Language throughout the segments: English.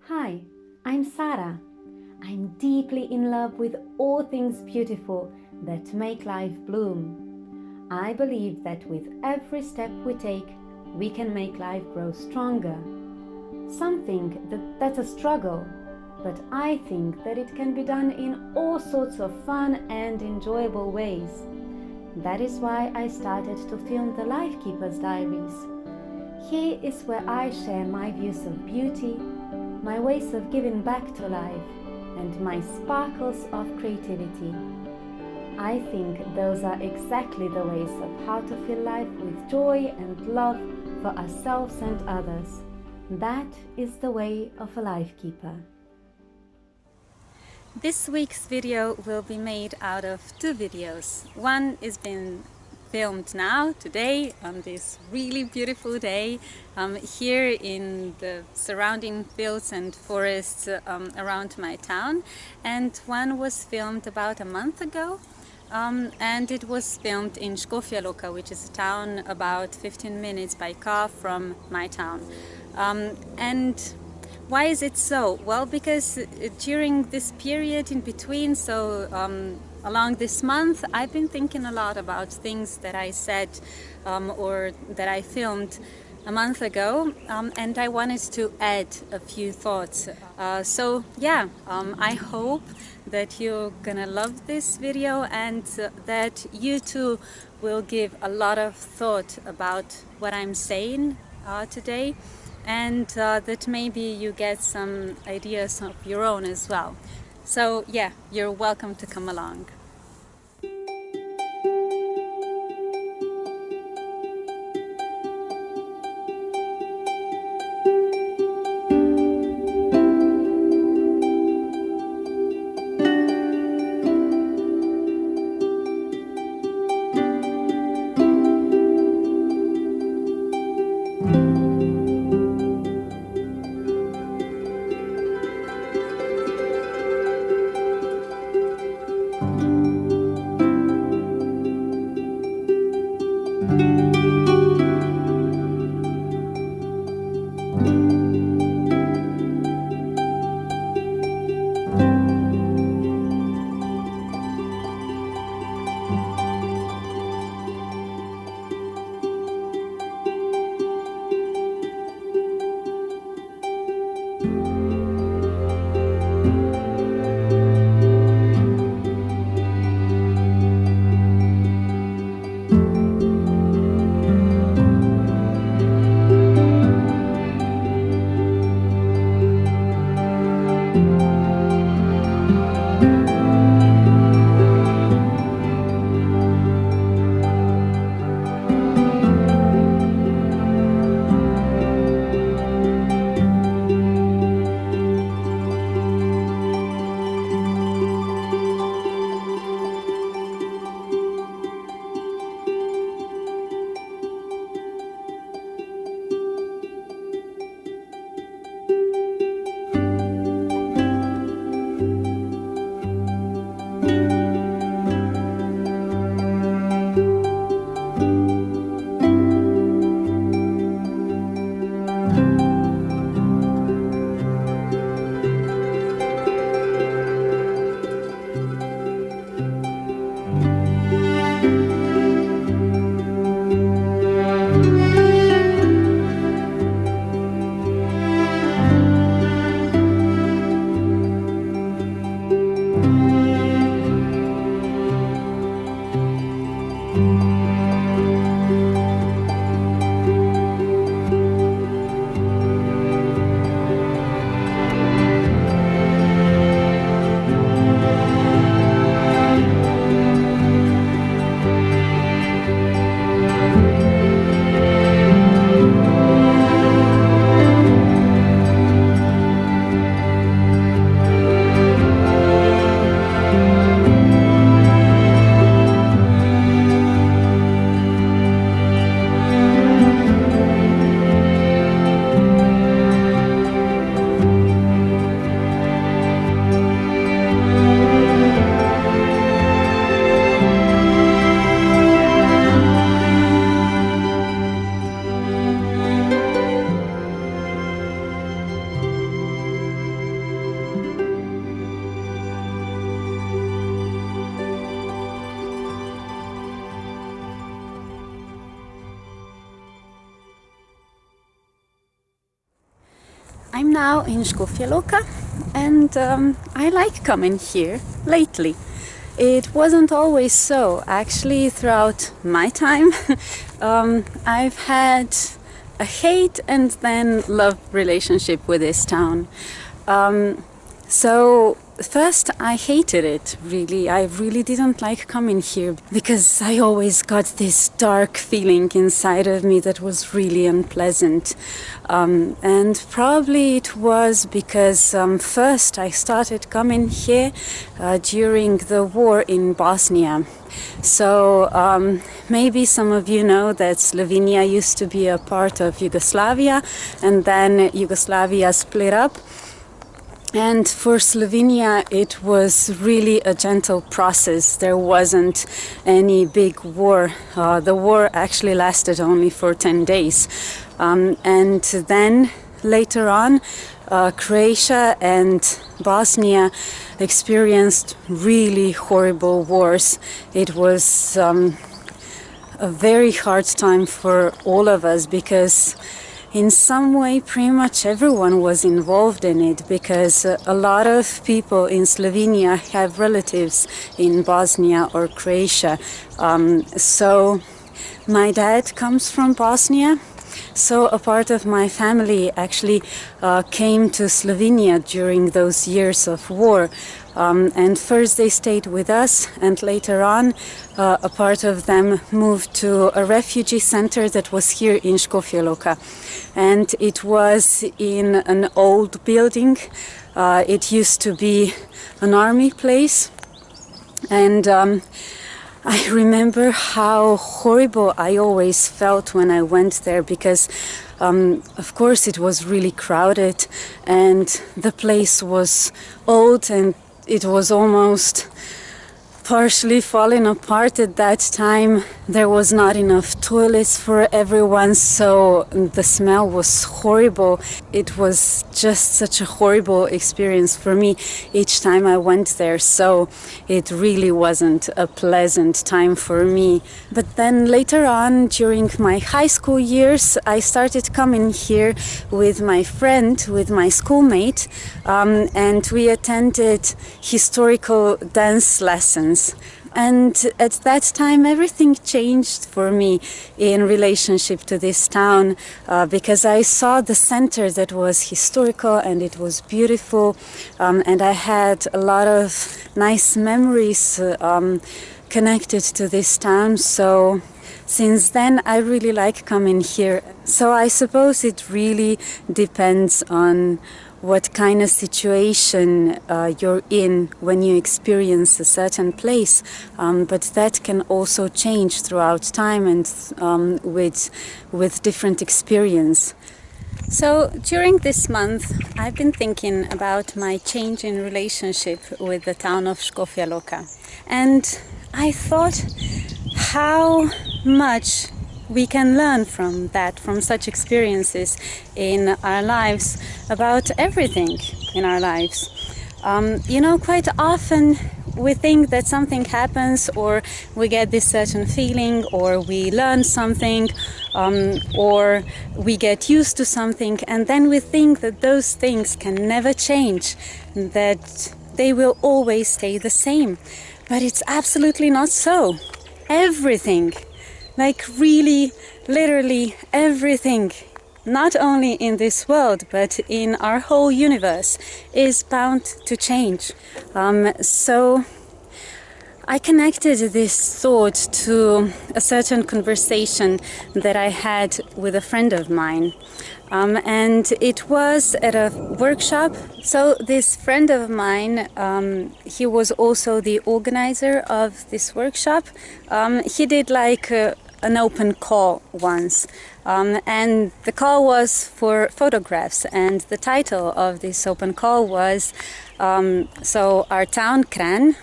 Hi, I'm Sarah. I'm deeply in love with all things beautiful that make life bloom. I believe that with every step we take, we can make life grow stronger. Some think that's a struggle, but I think that it can be done in all sorts of fun and enjoyable ways. That is why I started to film the Lifekeeper's Diaries. Here is where I share my views of beauty, my ways of giving back to life, and my sparkles of creativity. I think those are exactly the ways of how to fill life with joy and love for ourselves and others. That is the way of a Lifekeeper. This week's video will be made out of two videos. One is being filmed now, today, on this really beautiful day here in the surrounding fields and forests around my town. And one was filmed about a month ago. And it was filmed in Škofja Loka, which is a town about 15 minutes by car from my town. And why is it so? Well, because during this period in between, along this month, I've been thinking a lot about things that I said or that I filmed a month ago, and I wanted to add a few thoughts. I hope that you're gonna love this video and that you too will give a lot of thought about what I'm saying today, and that maybe you get some ideas of your own as well. So yeah, you're welcome to come along. I'm now in Škofja Loka, and I like coming here lately. It wasn't always so. Actually, throughout my time, I've had a hate and then love relationship with this town. So first I hated it, really. I really didn't like coming here because I always got this dark feeling inside of me that was really unpleasant. And probably it was because first I started coming here during the war in Bosnia. So maybe some of you know that Slovenia used to be a part of Yugoslavia, and then Yugoslavia split up. And for Slovenia, it was really a gentle process. There wasn't any big war. The war actually lasted only for 10 days. And then later on, Croatia and Bosnia experienced really horrible wars. It was a very hard time for all of us because in some way, pretty much everyone was involved in it because a lot of people in Slovenia have relatives in Bosnia or Croatia. So my dad comes from Bosnia. So a part of my family actually came to Slovenia during those years of war. And first they stayed with us, and later on a part of them moved to a refugee center that was here in Škofja Loka. And it was in an old building. It used to be an army place. And I remember how horrible I always felt when I went there because of course it was really crowded and the place was old and it was almost partially falling apart at that time. There was not enough toilets for everyone, so the smell was horrible. It was just such a horrible experience for me each time I went there, so it really wasn't a pleasant time for me. But then later on, during my high school years, I started coming here with my friend, with my schoolmate, and we attended historical dance lessons. And at that time everything changed for me in relationship to this town because I saw the center that was historical and it was beautiful, and I had a lot of nice memories connected to this town. So since then I really like coming here. So I suppose it really depends on what kind of situation you're in when you experience a certain place, but that can also change throughout time and with different experience. So during this month I've been thinking about my change in relationship with the town of Škofja Loka, and I thought how much we can learn from that, from such experiences in our lives, about everything in our lives. You know, quite often we think that something happens, or we get this certain feeling, or we learn something, or we get used to something, and then we think that those things can never change, that they will always stay the same. But it's absolutely not so. Everything, like really, literally everything, not only in this world, but in our whole universe, is bound to change. So I connected this thought to a certain conversation that I had with a friend of mine. And it was at a workshop. So this friend of mine, he was also the organizer of this workshop. He did like an open call once, and the call was for photographs, and the title of this open call was so our town Kran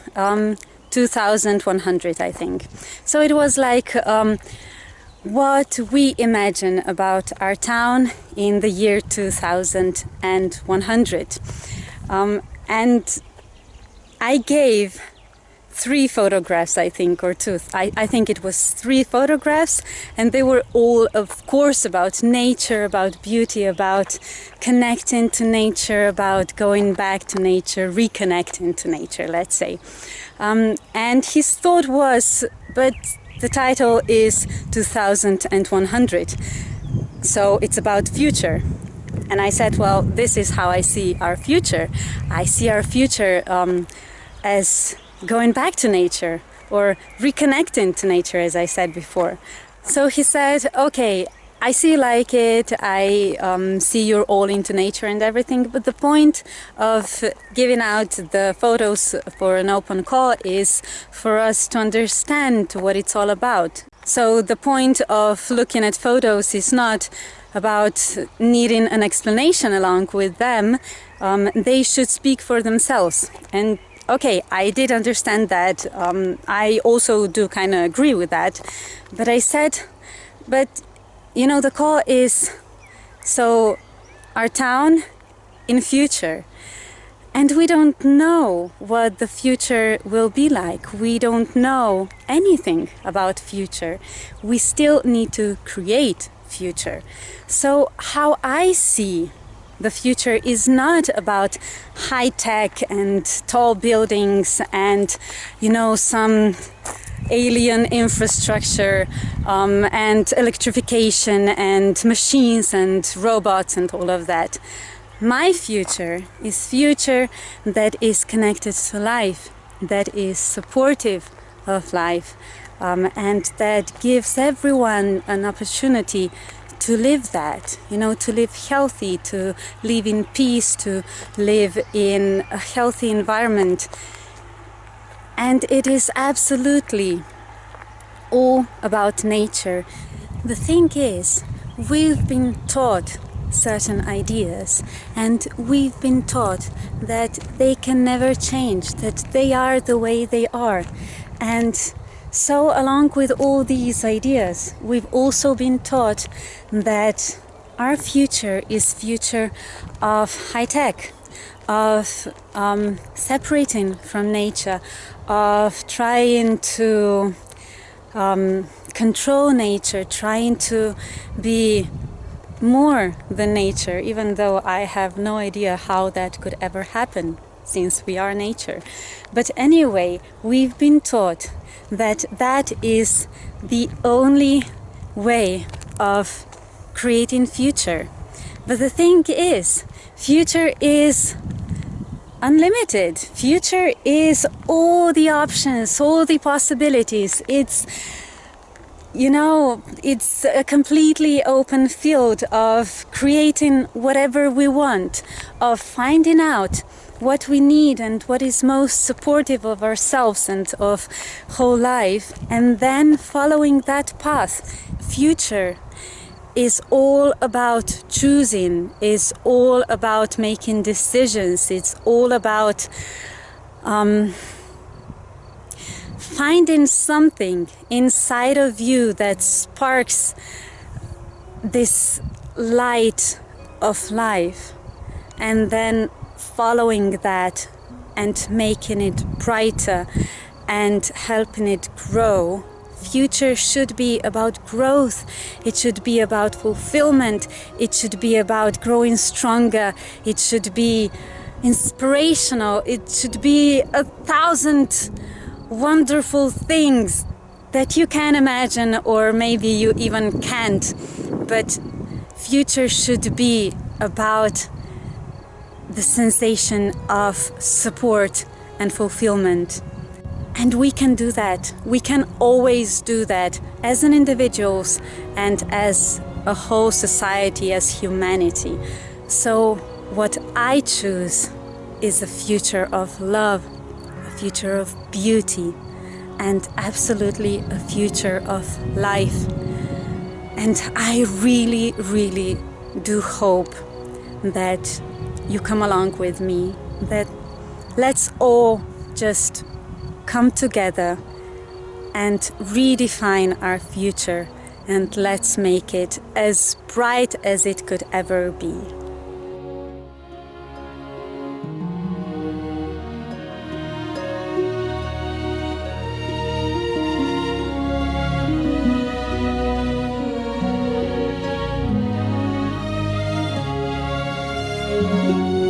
2100, I think. So it was like what we imagine about our town in the year 2100, and I gave 3 photographs, I think, or 2. I think it was 3 photographs, and they were all, of course, about nature, about beauty, about connecting to nature, about going back to nature, reconnecting to nature, let's say. And his thought was, but the title is 2100, so it's about future. And I said, well, this is how I see our future. I see our future as going back to nature, or reconnecting to nature, as I said before. So he said, okay, I see you like it, I see you're all into nature and everything, but the point of giving out the photos for an open call is for us to understand what it's all about. So the point of looking at photos is not about needing an explanation along with them. They should speak for themselves. And okay, I did understand that. I also do kind of agree with that. But I said, but you know, the call is, so our town in future. And we don't know what the future will be like. We don't know anything about future. We still need to create future. So how I see the future is not about high tech and tall buildings and, you know, some alien infrastructure and electrification and machines and robots and all of that. My future is future that is connected to life, that is supportive of life, and that gives everyone an opportunity to live that, you know, to live healthy, to live in peace, to live in a healthy environment. And it is absolutely all about nature. The thing is, we've been taught certain ideas, and we've been taught that they can never change, that they are the way they are. And so along with all these ideas, we've also been taught that our future is future of high tech, of separating from nature, of trying to control nature, trying to be more than nature, even though I have no idea how that could ever happen, since we are nature. But anyway, we've been taught that that is the only way of creating future. But the thing is, future is unlimited. Future is all the options, all the possibilities. It's, you know, it's a completely open field of creating whatever we want, of finding out what we need and what is most supportive of ourselves and of whole life, and then following that path. Future is all about choosing, is all about making decisions, it's all about finding something inside of you that sparks this light of life, and then following that and making it brighter and helping it grow. Future should be about growth, it should be about fulfillment, it should be about growing stronger, it should be inspirational, it should be 1,000 wonderful things that you can imagine, or maybe you even can't. But future should be about the sensation of support and fulfillment. And we can do that. We can always do that as an individuals and as a whole society, as humanity. So what I choose is a future of love, a future of beauty, and absolutely a future of life. And I really, really do hope that you come along with me, that let's all just come together and redefine our future, and let's make it as bright as it could ever be. you.